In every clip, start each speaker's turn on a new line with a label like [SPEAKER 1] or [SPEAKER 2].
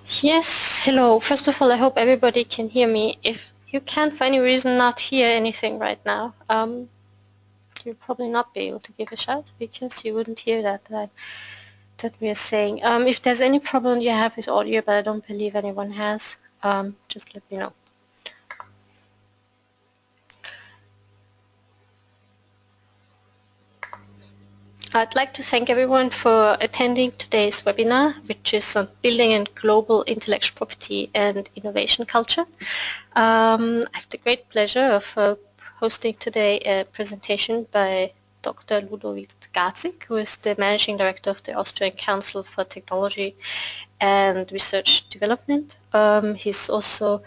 [SPEAKER 1] Yes, hello. First of all, I hope everybody can hear me. If you can for any reason not hear anything right now, you'll probably not be able to give a shout because you wouldn't hear that we are saying. If there's any problem you have with audio, but I don't believe anyone has, just let me know. I'd like to thank everyone for attending today's webinar, which is on building and global intellectual property and innovation culture. I have the great pleasure of hosting today a presentation by Dr. Ludovit Garzik, who is the Managing Director of the Austrian Council for Technology and Research Development. He's also,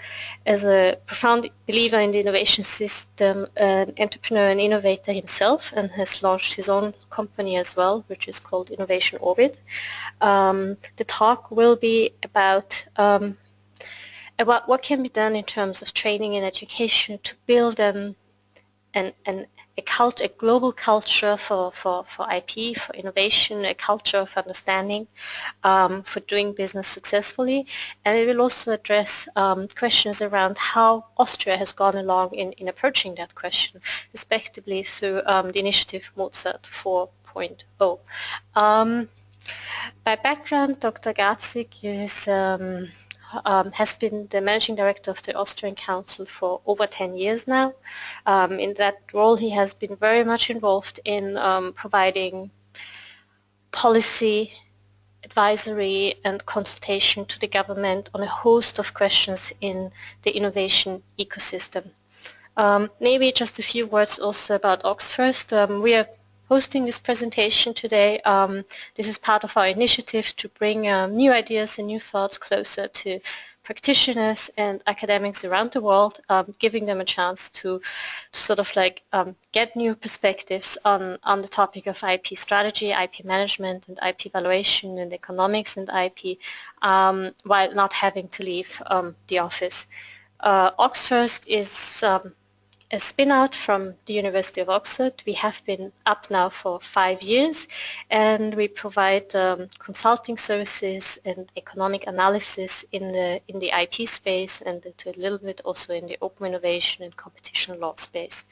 [SPEAKER 1] as a profound believer in the innovation system, an entrepreneur and innovator himself, and has launched his own company as well, which is called Innovation Orbit. The talk will be about what can be done in terms of training and education to build a global culture for IP, for innovation, a culture of understanding, for doing business successfully. And it will also address questions around how Austria has gone along in approaching that question, respectively through the initiative Mozart 4.0. By background, Dr. Garzik has been the Managing Director of the Austrian Council for over 10 years now. In that role, he has been very much involved in providing policy, advisory and consultation to the government on a host of questions in the innovation ecosystem. Maybe just a few words also about OxFirst. We are hosting this presentation today. This is part of our initiative to bring new ideas and new thoughts closer to practitioners and academics around the world, giving them a chance to sort of like get new perspectives on the topic of IP strategy, IP management and IP evaluation and economics and IP while not having to leave the office. OxFirst is a spin-out from the University of Oxford. We have been up now for 5 years, and we provide consulting services and economic analysis in the IP space, and to a little bit also in the open innovation and competition law space.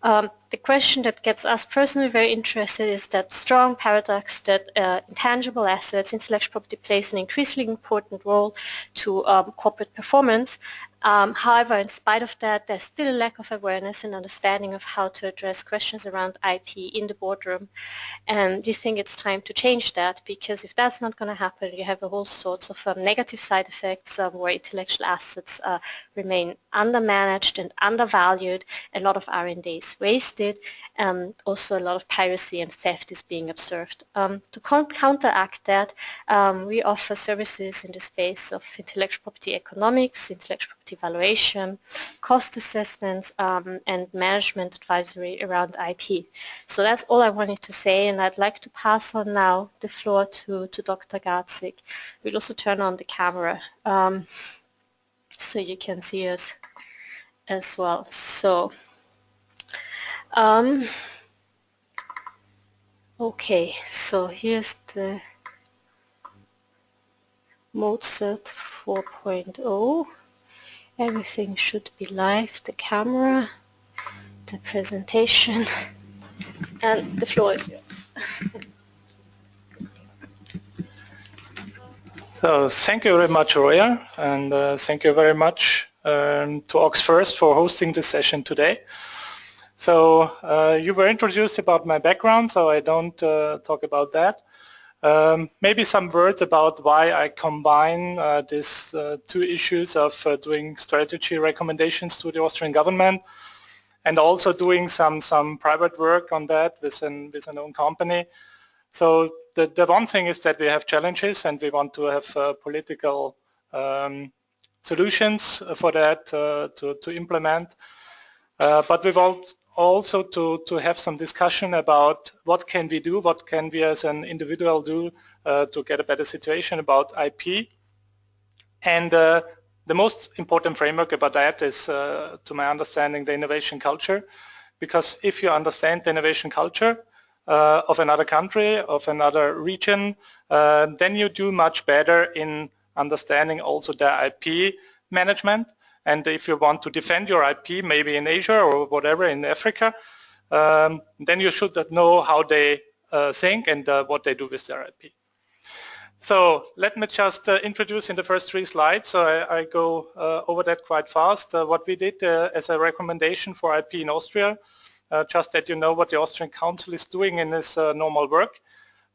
[SPEAKER 1] The question that gets us personally very interested is that strong paradox that intangible assets, intellectual property plays an increasingly important role to corporate performance. However, in spite of that, there's still a lack of awareness and understanding of how to address questions around IP in the boardroom. And we think it's time to change that, because if that's not going to happen, you have a whole sorts of negative side effects where intellectual assets remain undermanaged and undervalued. A lot of R&D is wasted, and also a lot of piracy and theft is being observed. To counteract that, we offer services in the space of intellectual property economics, intellectual property evaluation, cost assessments, and management advisory around IP. So that's all I wanted to say, and I'd like to pass on now the floor to Dr. Garzik. We'll also turn on the camera so you can see us as well. So, okay, so here's the Mozart 4.0. Everything should be live, the camera, the presentation, and the floor is yours.
[SPEAKER 2] So thank you very much, Roya, and thank you very much to OxFirst for hosting this session today. So you were introduced about my background, so I don't talk about that. Maybe some words about why I combine these two issues of doing strategy recommendations to the Austrian government and also doing some private work on that with an own company. So the one thing is that we have challenges and we want to have political solutions for that to implement. But we want also to have some discussion about what can we do, what can we as an individual do to get a better situation about IP. And the most important framework about that is, to my understanding, the innovation culture. Because if you understand the innovation culture of another country, of another region, then you do much better in understanding also their IP management. And if you want to defend your IP, maybe in Asia or whatever, in Africa, then you should know how they think and what they do with their IP. So let me just introduce in the first 3 slides, so I go over that quite fast, what we did as a recommendation for IP in Austria, just that you know what the Austrian Council is doing in this normal work.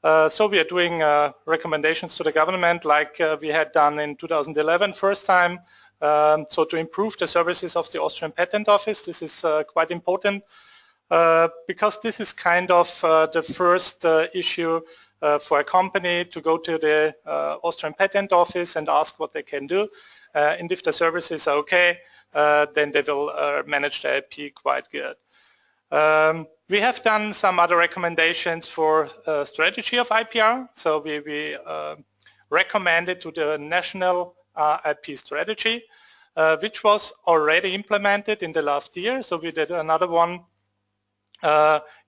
[SPEAKER 2] So we are doing recommendations to the government like we had done in 2011 first time, so to improve the services of the Austrian Patent Office. This is quite important because this is kind of the first issue for a company to go to the Austrian Patent Office and ask what they can do. And if the services are okay, then they will manage the IP quite good. We have done some other recommendations for strategy of IPR. So we recommended to the national IP strategy, which was already implemented in the last year. So we did another one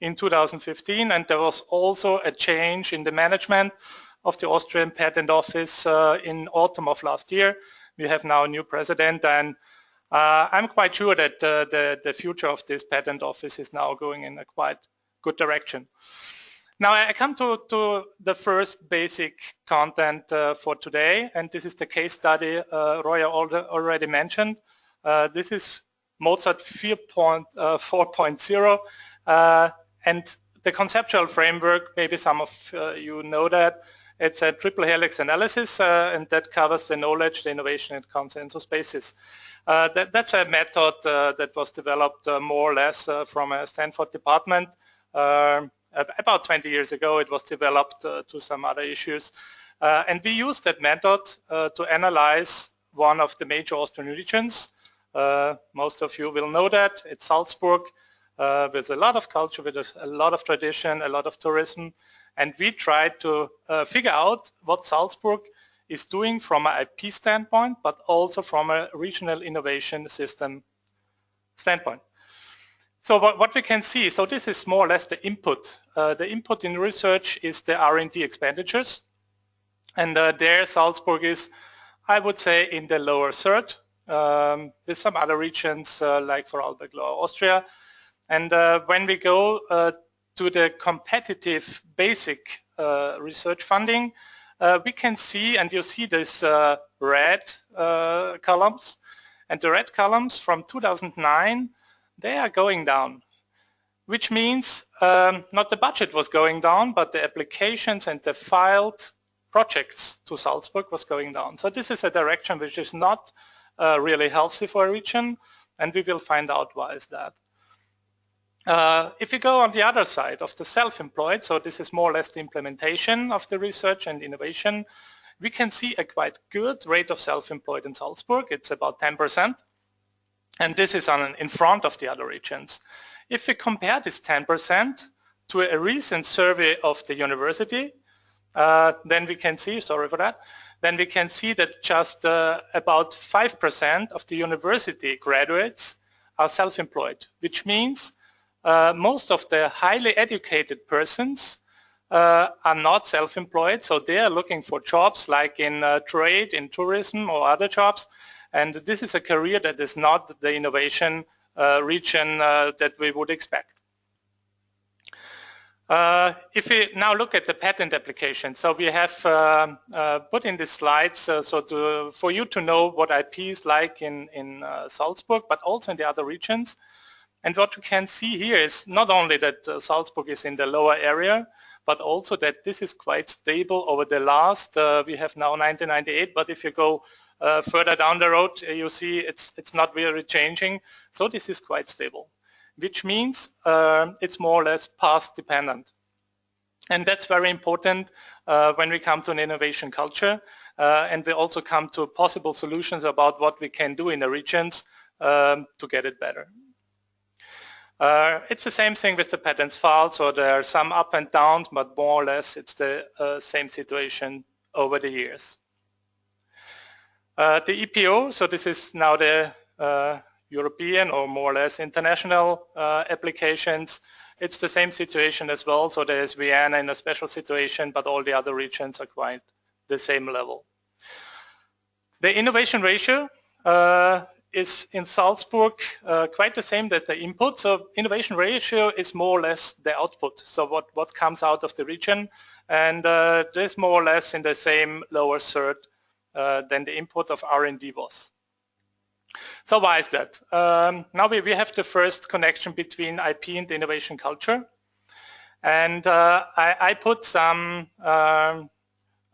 [SPEAKER 2] in 2015, and there was also a change in the management of the Austrian Patent Office in autumn of last year. We have now a new president, and I'm quite sure that the future of this patent office is now going in a quite good direction. Now I come to the first basic content for today, and this is the case study Roya already mentioned. This is Mozart 4.0. And the conceptual framework, maybe some of you know that, it's a triple helix analysis and that covers the knowledge, the innovation and consensus basis. That's a method that was developed more or less from a Stanford department. About 20 years ago it was developed to some other issues. And we used that method to analyze one of the major Austrian regions. Most of you will know that, it's Salzburg. With a lot of culture, with a lot of tradition, a lot of tourism, and we tried to figure out what Salzburg is doing from an IP standpoint, but also from a regional innovation system standpoint. So what we can see, so this is more or less the input. The input in research is the R&D expenditures, and there Salzburg is, I would say, in the lower third, with some other regions like Vorarlberg, Lower Austria. And when we go to the competitive basic research funding, we can see, and you see this red columns, and the red columns from 2009, they are going down, which means not the budget was going down, but the applications and the filed projects to Salzburg was going down. So this is a direction which is not really healthy for a region, and we will find out why is that. If you go on the other side of the self-employed, so this is more or less the implementation of the research and innovation, we can see a quite good rate of self-employed in Salzburg. It's about 10%, and this is in front of the other regions. If we compare this 10% to a recent survey of the university, then we can see, sorry for that, then we can see that just about 5% of the university graduates are self-employed, which means most of the highly educated persons are not self-employed, so they are looking for jobs like in trade, in tourism or other jobs, and this is a career that is not the innovation region that we would expect. If we now look at the patent application, so we have put in the slides for you to know what IP is like in Salzburg, but also in the other regions. And what we can see here is not only that Salzburg is in the lower area, but also that this is quite stable over the last, we have now 1998, but if you go further down the road, you see it's not really changing. So this is quite stable, which means it's more or less past dependent. And that's very important when we come to an innovation culture, and we also come to possible solutions about what we can do in the regions to get it better. It's the same thing with the patents filed, so there are some up and downs, but more or less it's the same situation over the years. The EPO, so this is now the European or more or less international applications. It's the same situation as well, so there's Vienna in a special situation, but all the other regions are quite the same level. The innovation ratio is in Salzburg quite the same that the input. So innovation ratio is more or less the output. So what comes out of the region, and this more or less in the same lower third than the input of R&D was. So why is that? Now we have the first connection between IP and innovation culture. And I put some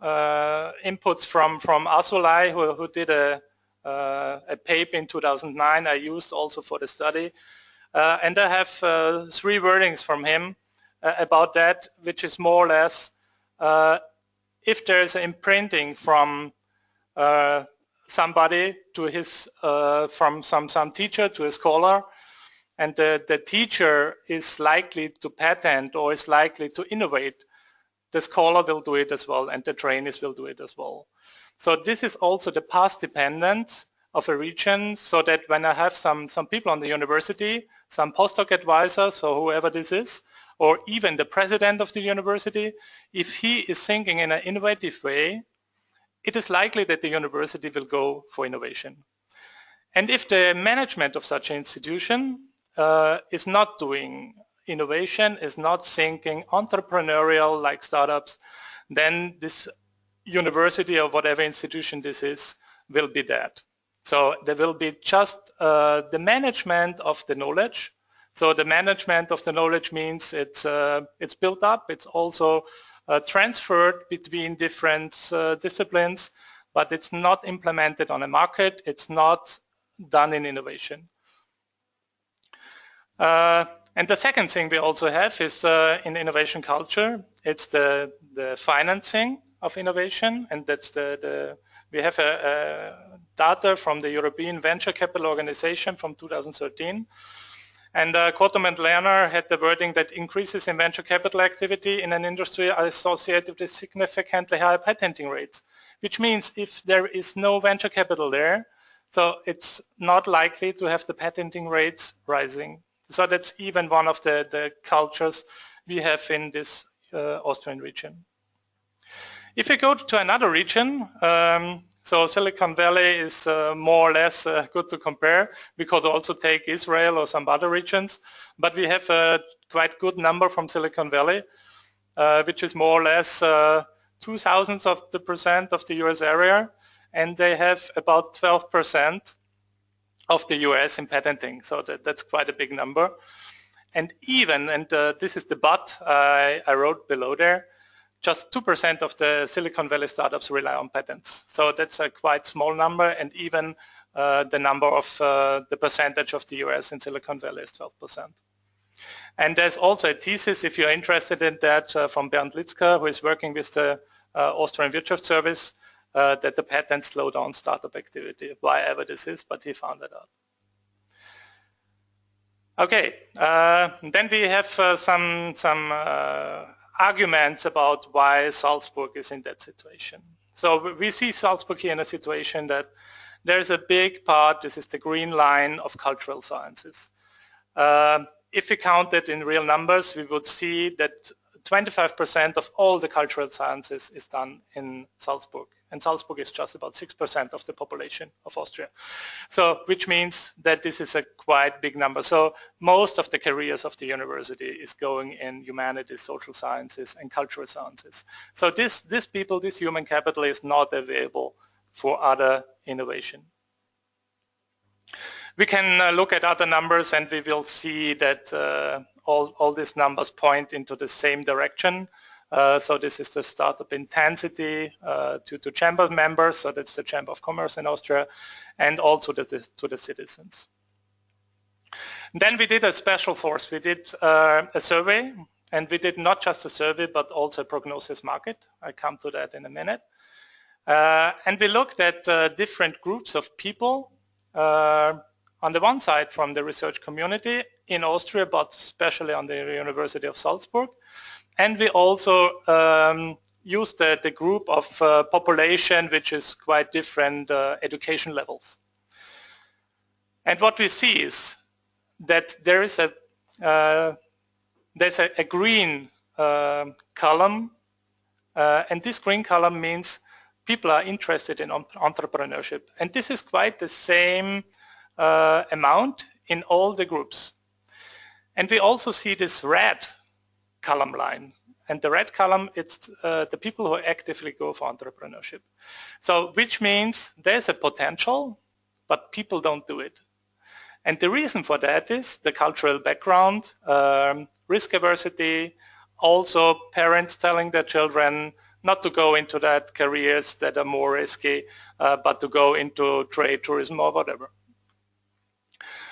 [SPEAKER 2] inputs from Asolai, who did a paper in 2009 I used also for the study. And I have 3 wordings from him about that, which is more or less if there's an imprinting from somebody to his, from some teacher to a scholar, and the teacher is likely to patent or is likely to innovate, the scholar will do it as well and the trainees will do it as well. So this is also the path dependence of a region, so that when I have some people on the university, some postdoc advisors or whoever this is, or even the president of the university, if he is thinking in an innovative way, it is likely that the university will go for innovation. And if the management of such an institution is not doing innovation, is not thinking entrepreneurial like startups, then this university or whatever institution this is will be dead. So there will be just the management of the knowledge. So the management of the knowledge means it's built up, it's also transferred between different disciplines, but it's not implemented on a market, it's not done in innovation. And the second thing we also have is in innovation culture, it's the financing of innovation, and that's we have a data from the European Venture Capital Organization from 2013. And Cottom and Lerner had the wording that increases in venture capital activity in an industry are associated with significantly higher patenting rates, which means if there is no venture capital there, so it's not likely to have the patenting rates rising. So that's even one of the cultures we have in this Austrian region. If we go to another region, so Silicon Valley is more or less good to compare. We could also take Israel or some other regions, but we have a quite good number from Silicon Valley, which is more or less 0.002% of the US area, and they have about 12% of the US in patenting, so that's quite a big number. And even, and this is the but I wrote below there, just 2% of the Silicon Valley startups rely on patents. So that's a quite small number, and even the number of the percentage of the US in Silicon Valley is 12%. And there's also a thesis, if you're interested in that, from Bernd Litzker, who is working with the Austrian Wirtschaftsservice, that the patents slow down startup activity, why ever this is, but he found it out. Okay, then we have some arguments about why Salzburg is in that situation. So we see Salzburg here in a situation that there's a big part, this is the green line, of cultural sciences. If we count it in real numbers, we would see that 25% of all the cultural sciences is done in Salzburg. And Salzburg is just about 6% of the population of Austria. So, which means that this is a quite big number. So most of the careers of the university is going in humanities, social sciences, and cultural sciences. So this people, this human capital is not available for other innovation. We can look at other numbers and we will see that all these numbers point into the same direction. So this is the startup intensity to chamber members, so that's the Chamber of Commerce in Austria, and also to the citizens. Then we did a special force. We did a survey, and we did not just a survey, but also a prognosis market. I'll come to that in a minute. And we looked at different groups of people, on the one side from the research community in Austria, but especially on the University of Salzburg. And we also used the group of population, which is quite different education levels. And what we see is that there is there's a green column, and this green column means people are interested in entrepreneurship. And this is quite the same amount in all the groups. And we also see this red column line. And the red column, it's the people who actively go for entrepreneurship. So which means there's a potential, but people don't do it. And the reason for that is the cultural background, risk aversity, also parents telling their children not to go into that careers that are more risky, but to go into trade, tourism, or whatever.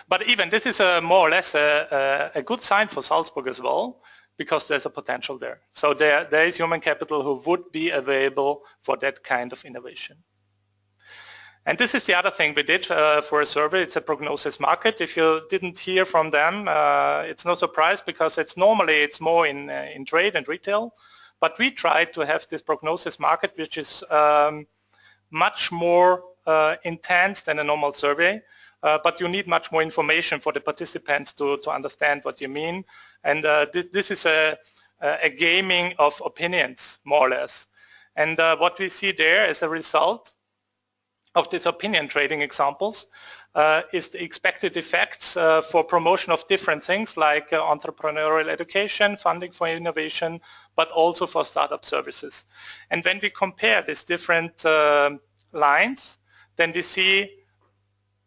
[SPEAKER 2] But even this is more or less a good sign for Salzburg as well, because there's a potential there. So there is human capital who would be available for that kind of innovation. And this is the other thing we did for a survey. It's a prognosis market. If you didn't hear from them, it's no surprise, because it's more in trade and retail. But we tried to have this prognosis market, which is much more intense than a normal survey. But you need much more information for the participants to understand what you mean. And this is a gaming of opinions, more or less. And what we see there as a result of these opinion trading examples is the expected effects for promotion of different things like entrepreneurial education, funding for innovation, but also for startup services. And when we compare these different lines, then we see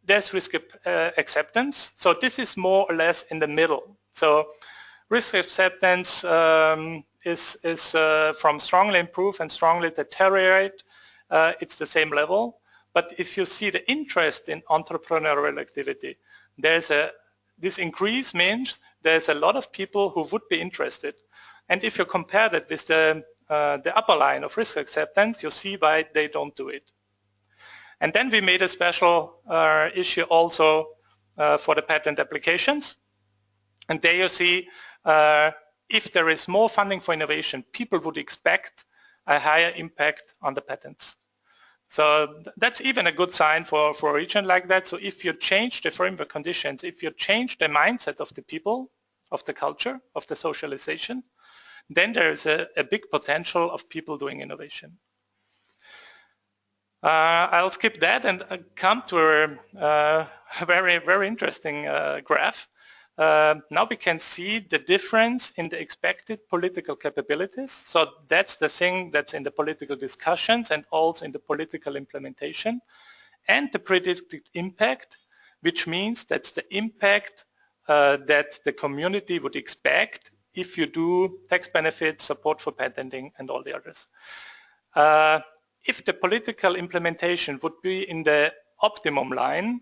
[SPEAKER 2] there's risk acceptance. So this is more or less in the middle. So risk acceptance is from strongly improve and strongly deteriorate. It's the same level. But if you see the interest in entrepreneurial activity, this increase means there's a lot of people who would be interested. And if you compare that with the upper line of risk acceptance, you see why they don't do it. And then we made a special issue also for the patent applications. And there you see if there is more funding for innovation, people would expect a higher impact on the patents. So that's even a good sign for a region like that. So if you change the framework conditions, if you change the mindset of the people, of the culture, of the socialization, then there is a big potential of people doing innovation. I'll skip that and come to a very, very interesting graph. Now we can see the difference in the expected political capabilities. So that's the thing that's in the political discussions and also in the political implementation, and the predicted impact, which means that's the impact that the community would expect if you do tax benefits, support for patenting, and all the others. If the political implementation would be in the optimum line,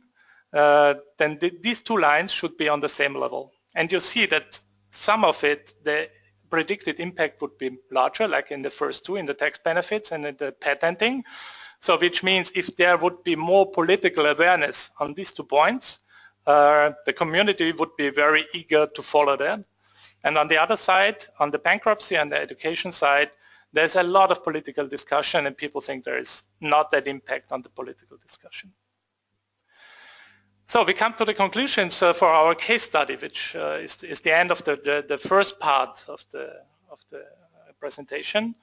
[SPEAKER 2] then these two lines should be on the same level. And you see that some of it, the predicted impact would be larger, like in the first two, in the tax benefits and in the patenting. So which means if there would be more political awareness on these 2 points, the community would be very eager to follow them. And on the other side, on the bankruptcy and the education side, there's a lot of political discussion and people think there is not that impact on the political discussion. So we come to the conclusions for our case study, which is the end of the first part of the presentation.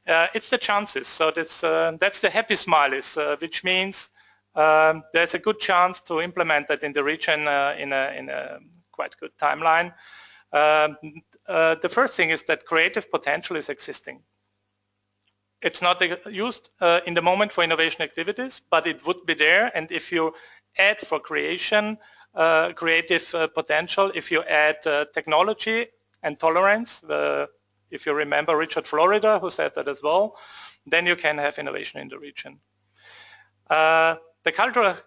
[SPEAKER 2] It's the chances. So that's the happy smileys, which means there's a good chance to implement that in the region in a quite good timeline. The first thing is that creative potential is existing. It's not used in the moment for innovation activities, but it would be there. And if you add for creation, creative potential, if you add technology and tolerance, if you remember Richard Florida, who said that as well, then you can have innovation in the region. The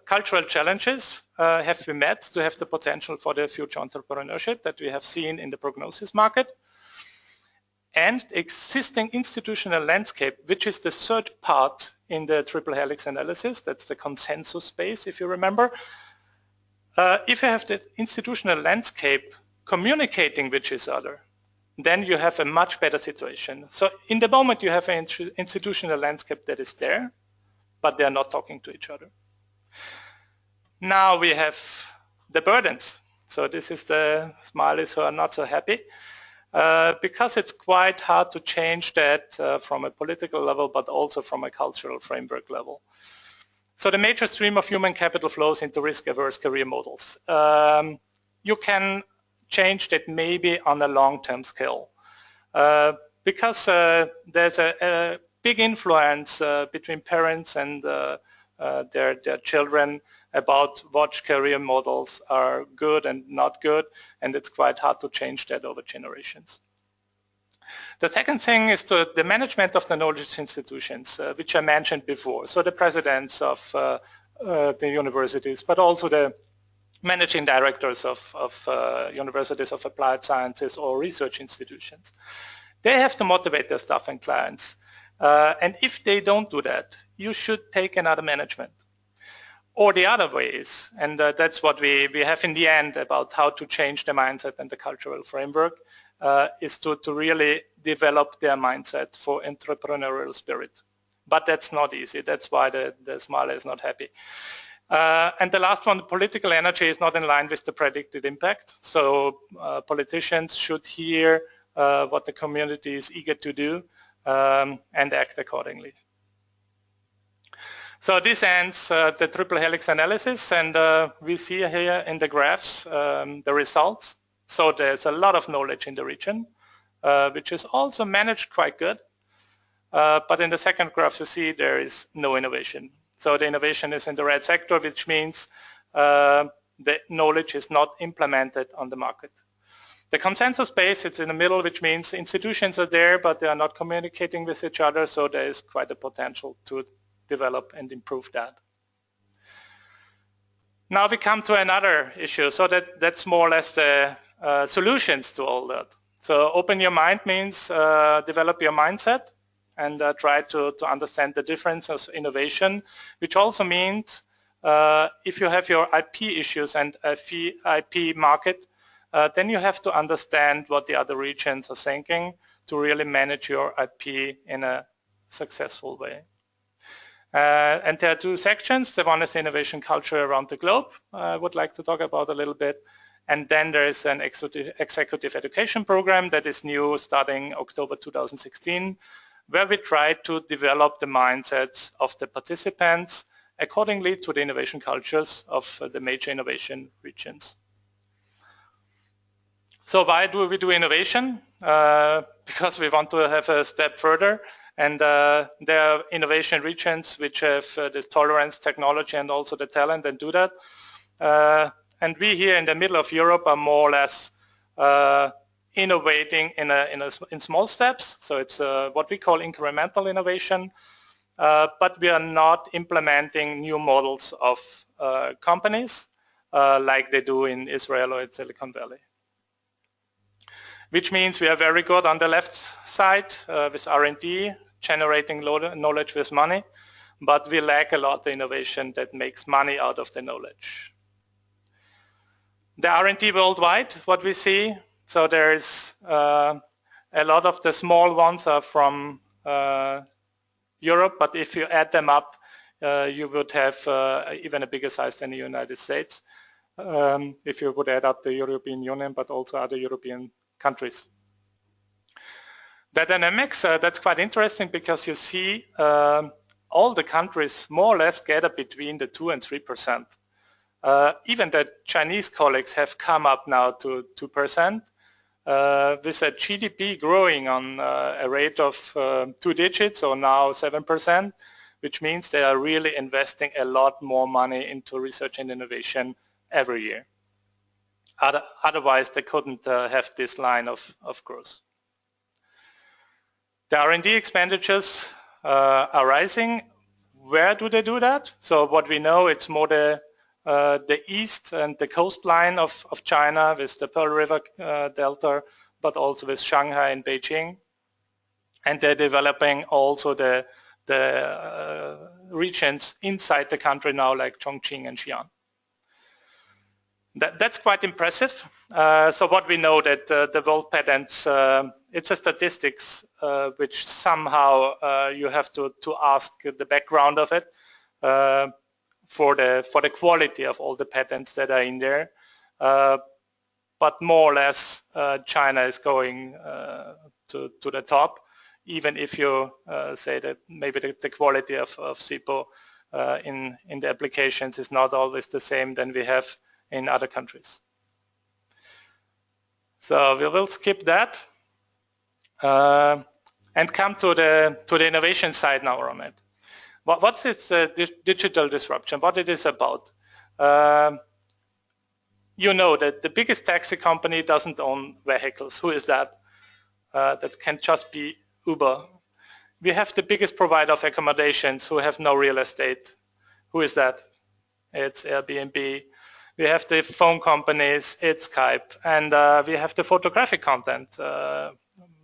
[SPEAKER 2] cultural challenges have been met to have the potential for the future entrepreneurship that we have seen in the prognosis market. And existing institutional landscape, which is the third part in the triple helix analysis, that's the consensus space, if you remember. If you have the institutional landscape communicating with each other, then you have a much better situation. So in the moment you have an institutional landscape that is there, but they are not talking to each other. Now we have the burdens. So this is the smileys who are not so happy. because it's quite hard to change that from a political level, but also from a cultural framework level. So the major stream of human capital flows into risk-averse career models. You can change that maybe on a long-term scale because there's a big influence between parents and their children about what career models are good and not good, and it's quite hard to change that over generations. The second thing is the management of the knowledge institutions, which I mentioned before. So the presidents of the universities, but also the managing directors of universities of applied sciences or research institutions. They have to motivate their staff and clients. And if they don't do that, you should take another management. Or the other ways, and that's what we have in the end about how to change the mindset and the cultural framework, is to really develop their mindset for entrepreneurial spirit. But that's not easy. That's why the smile is not happy. And the last one, political energy is not in line with the predicted impact. So politicians should hear what the community is eager to do and act accordingly. So this ends the triple helix analysis, and we see here in the graphs the results. So there's a lot of knowledge in the region, which is also managed quite good. But in the second graph, you see there is no innovation. So the innovation is in the red sector, which means the knowledge is not implemented on the market. The consensus base, it's in the middle, which means institutions are there, but they are not communicating with each other, so there is quite a potential to develop and improve that. Now we come to another issue, so that's more or less the solutions to all that. So open your mind means develop your mindset and try to understand the difference of innovation, which also means if you have your IP issues and a IP market, then you have to understand what the other regions are thinking to really manage your IP in a successful way. And there are two sections. The one is innovation culture around the globe. I would like to talk about a little bit. And then there is an executive education program that is new starting October 2016, where we try to develop the mindsets of the participants accordingly to the innovation cultures of the major innovation regions. So why do we do innovation? Because we want to have a step further, and there are innovation regions which have this tolerance, technology, and also the talent and do that. And we here in the middle of Europe are more or less innovating in small steps. So it's what we call incremental innovation, but we are not implementing new models of companies like they do in Israel or in Silicon Valley. Which means we are very good on the left side with R&D, generating knowledge with money, but we lack a lot of innovation that makes money out of the knowledge. The R&D worldwide, what we see, so there's a lot of the small ones are from Europe, but if you add them up, you would have even a bigger size than the United States, if you would add up the European Union, but also other European countries. The dynamics, that's quite interesting because you see all the countries more or less gather between the 2 and 3%. Even the Chinese colleagues have come up now to 2%, with a GDP growing on a rate of 2 digits, or now 7%, which means they are really investing a lot more money into research and innovation every year. Otherwise, they couldn't have this line of growth. The R&D expenditures are rising. Where do they do that? So what we know, it's more the east and the coastline of China with the Pearl River Delta, but also with Shanghai and Beijing. And they're developing also the regions inside the country now, like Chongqing and Xi'an. That's quite impressive. So what we know that the world patents, it's a statistics which somehow you have to ask the background of it for the quality of all the patents that are in there. But but more or less China is going to the top, even if you say that maybe the quality of SIPO in the applications is not always the same than we have in other countries. So we will skip that and come to the innovation side now, Romet. What's this digital disruption? What it is about? You know that the biggest taxi company doesn't own vehicles. Who is that? That can just be Uber. We have the biggest provider of accommodations who have no real estate. Who is that? It's Airbnb. We have the phone companies, it's Skype, and we have the photographic content.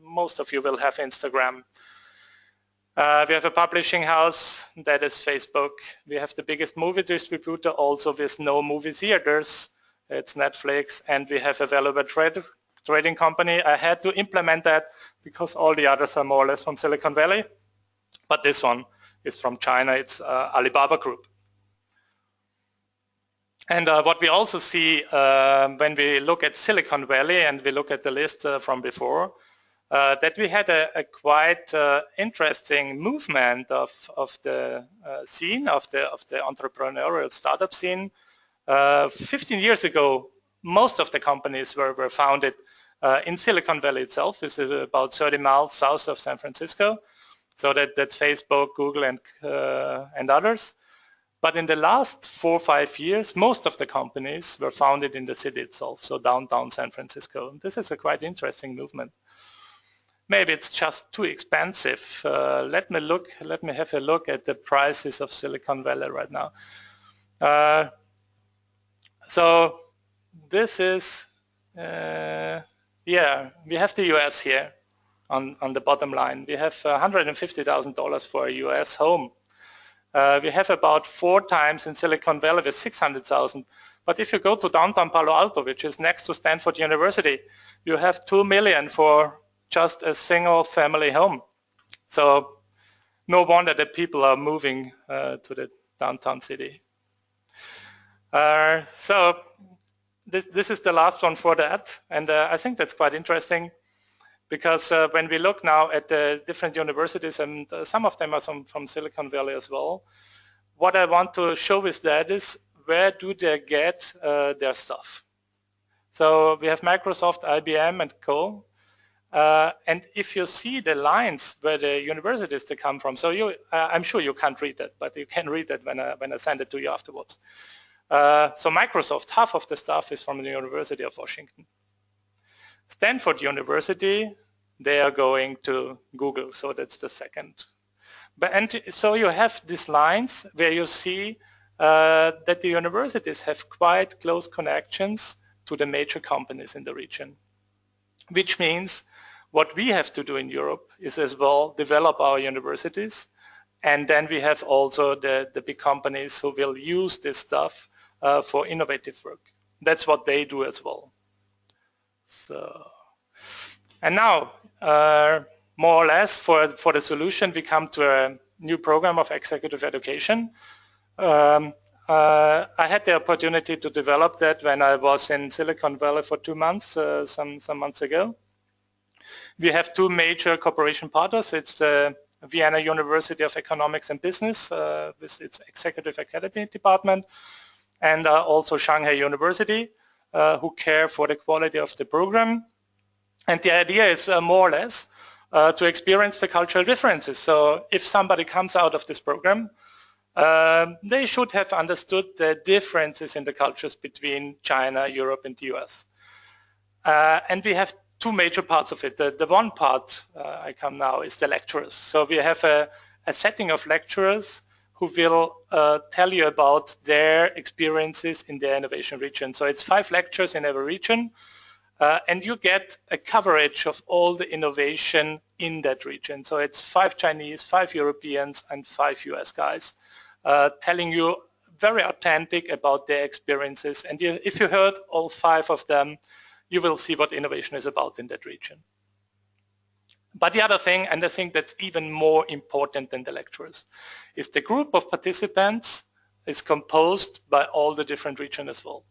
[SPEAKER 2] Most of you will have Instagram. We have a publishing house, that is Facebook. We have the biggest movie distributor also with no movie theaters, it's Netflix, and we have a valuable trading company. I had to implement that because all the others are more or less from Silicon Valley, but this one is from China, it's Alibaba Group. And what we also see when we look at Silicon Valley and we look at the list from before, that we had a quite interesting movement of the scene, of the entrepreneurial startup scene. 15 years ago, most of the companies were founded in Silicon Valley itself. This is about 30 miles south of San Francisco. So that's Facebook, Google, and others. But in the last 4 or 5 years, most of the companies were founded in the city itself, so downtown San Francisco. This is a quite interesting movement. Maybe it's just too expensive. Let me have a look at the prices of Silicon Valley right now. So this is, yeah, we have the US here on the bottom line. We have $150,000 for a US home. We have about 4 times in Silicon Valley with 600,000. But if you go to downtown Palo Alto, which is next to Stanford University, you have 2 million for just a single family home. So no wonder that people are moving to the downtown city. So this is the last one for that. And I think that's quite interesting because when we look now at the different universities, and some of them are from Silicon Valley as well, what I want to show with that is where do they get their stuff. So we have Microsoft, IBM, and Co. And if you see the lines where the universities they come from, so I'm sure you can't read that, but you can read that when I send it to you afterwards. So Microsoft, half of the staff is from the University of Washington. Stanford University, they are going to Google, so that's the second. And so you have these lines where you see that the universities have quite close connections to the major companies in the region, which means what we have to do in Europe is as well develop our universities, and then we have also the big companies who will use this stuff for innovative work. That's what they do as well. So, and now, more or less for the solution, we come to a new program of executive education. I had the opportunity to develop that when I was in Silicon Valley for 2 months, some months ago. We have 2 major cooperation partners. It's the Vienna University of Economics and Business with its Executive Academy department, and also Shanghai University, who care for the quality of the program. And the idea is more or less to experience the cultural differences. So if somebody comes out of this program, they should have understood the differences in the cultures between China, Europe, and the US. And we have 2 major parts of it. The one part I come now is the lecturers. So we have a setting of lecturers who will tell you about their experiences in their innovation region. So it's 5 lectures in every region, and you get a coverage of all the innovation in that region. So it's 5 Chinese, 5 Europeans, and 5 US guys telling you very authentic about their experiences. And if you heard all 5 of them, you will see what innovation is about in that region. But the other thing, and I think that's even more important than the lecturers, is the group of participants is composed by all the different regions as well.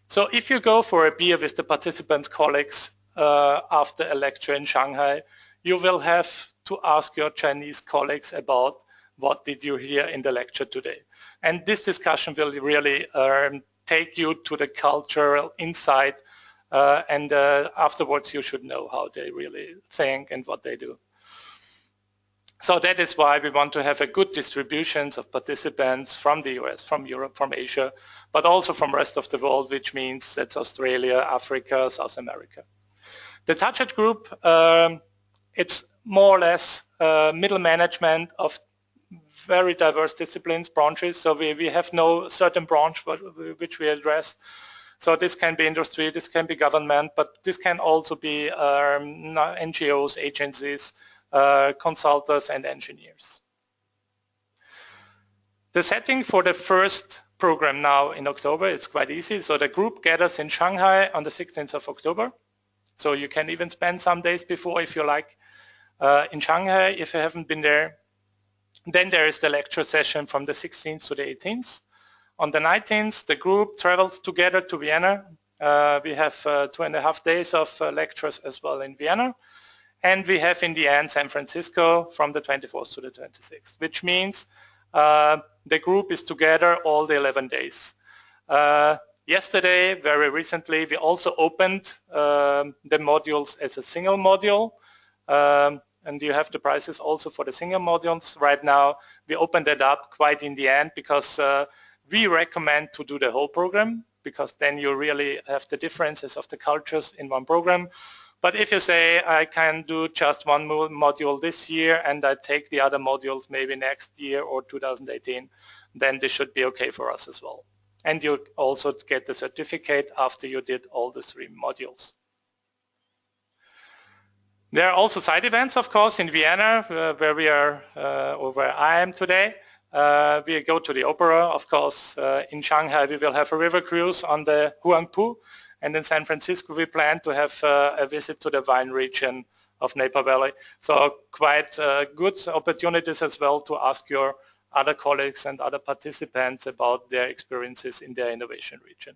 [SPEAKER 2] So if you go for a beer with the participants' colleagues after a lecture in Shanghai, you will have to ask your Chinese colleagues about what did you hear in the lecture today. And this discussion will really take you to the cultural insight and afterwards you should know how they really think and what they do. So that is why we want to have a good distribution of participants from the US, from Europe, from Asia, but also from the rest of the world, which means that's Australia, Africa, South America. The target group, it's more or less middle management of very diverse disciplines, branches. So we have no certain branch which we address. So this can be industry, this can be government, but this can also be NGOs, agencies, consultants and engineers. The setting for the first program now in October is quite easy. So the group gathers in Shanghai on the 16th of October. So you can even spend some days before if you like in Shanghai if you haven't been there. Then there is the lecture session from the 16th to the 18th. On the 19th, the group travels together to Vienna. We have 2.5 days of lectures as well in Vienna. And we have in the end San Francisco from the 24th to the 26th, which means the group is together all the 11 days. Yesterday, very recently, we also opened the modules as a single module. And you have the prices also for the single modules. Right now, we opened it up quite in the end because we recommend to do the whole program because then you really have the differences of the cultures in one program. But if you say, I can do just one module this year and I take the other modules maybe next year or 2018, then this should be okay for us as well. And you also get the certificate after you did all the 3 modules. There are also side events, of course, in Vienna, where we are, or where I am today. We go to the opera, of course. In Shanghai, we will have a river cruise on the Huangpu. And in San Francisco, we plan to have a visit to the wine region of Napa Valley. So quite good opportunities as well to ask your other colleagues and other participants about their experiences in their innovation region.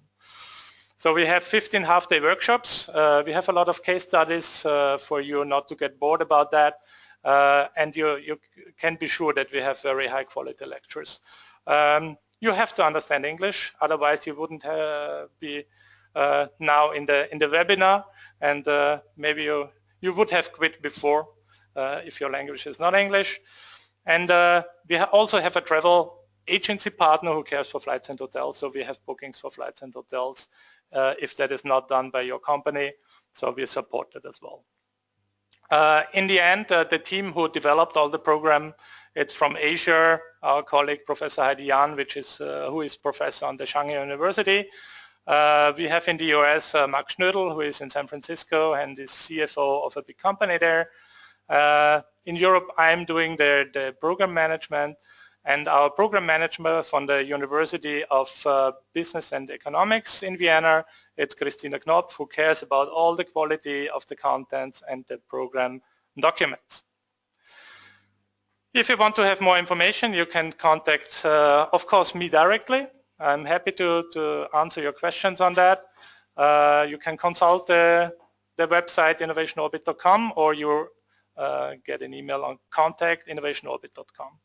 [SPEAKER 2] So we have 15 half-day workshops. We have a lot of case studies for you not to get bored about that. And you can be sure that we have very high quality lectures. You have to understand English, otherwise you wouldn't be now in the webinar, and maybe you would have quit before if your language is not English. And we also have a travel agency partner who cares for flights and hotels, so we have bookings for flights and hotels if that is not done by your company, so we support that as well. In the end, the team who developed all the program, it's from Asia, our colleague Professor Heidi Jan, who is professor on the Shanghai University. We have in the US Max Schnödel, who is in San Francisco and is CFO of a big company there. In Europe, I'm doing the program management, and our program manager from the University of Business and Economics in Vienna, it's Christina Knopf, who cares about all the quality of the contents and the program documents. If you want to have more information, you can contact, of course, me directly. I'm happy to answer your questions on that. You can consult the website innovationorbit.com, or you get an email on contact@innovationorbit.com.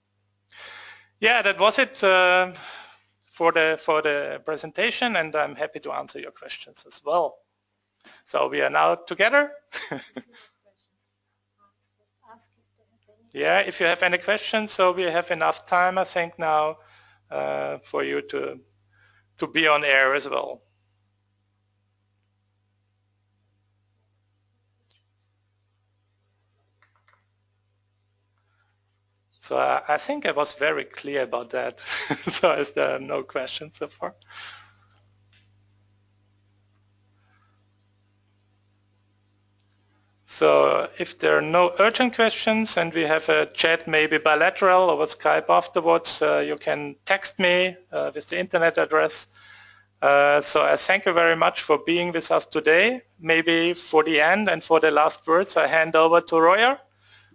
[SPEAKER 2] Yeah, that was it for the presentation, and I'm happy to answer your questions as well. So we are now together. Yeah, if you have any questions, so we have enough time, I think, now for you to be on air as well. So I think I was very clear about that. So is there no questions so far? So if there are no urgent questions and we have a chat maybe bilateral over Skype afterwards, you can text me with the internet address. So I thank you very much for being with us today. Maybe for the end and for the last words, I hand over to Roya,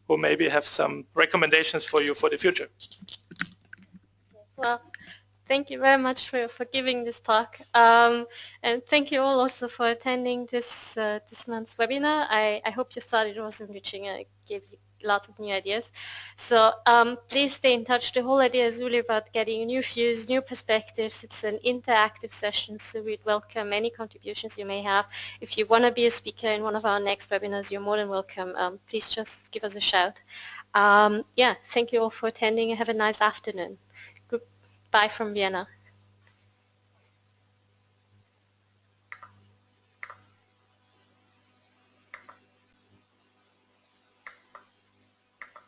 [SPEAKER 2] who maybe have some recommendations for you for the future.
[SPEAKER 1] Well, Thank you very much for giving this talk. And thank you all also for attending this month's webinar. I hope you thought it was enriching and it gave you lots of new ideas. So please stay in touch. The whole idea is really about getting new views, new perspectives. It's an interactive session, so we'd welcome any contributions you may have. If you want to be a speaker in one of our next webinars, you're more than welcome. Please just give us a shout. Yeah, thank you all for attending and have a nice afternoon. Goodbye from Vienna.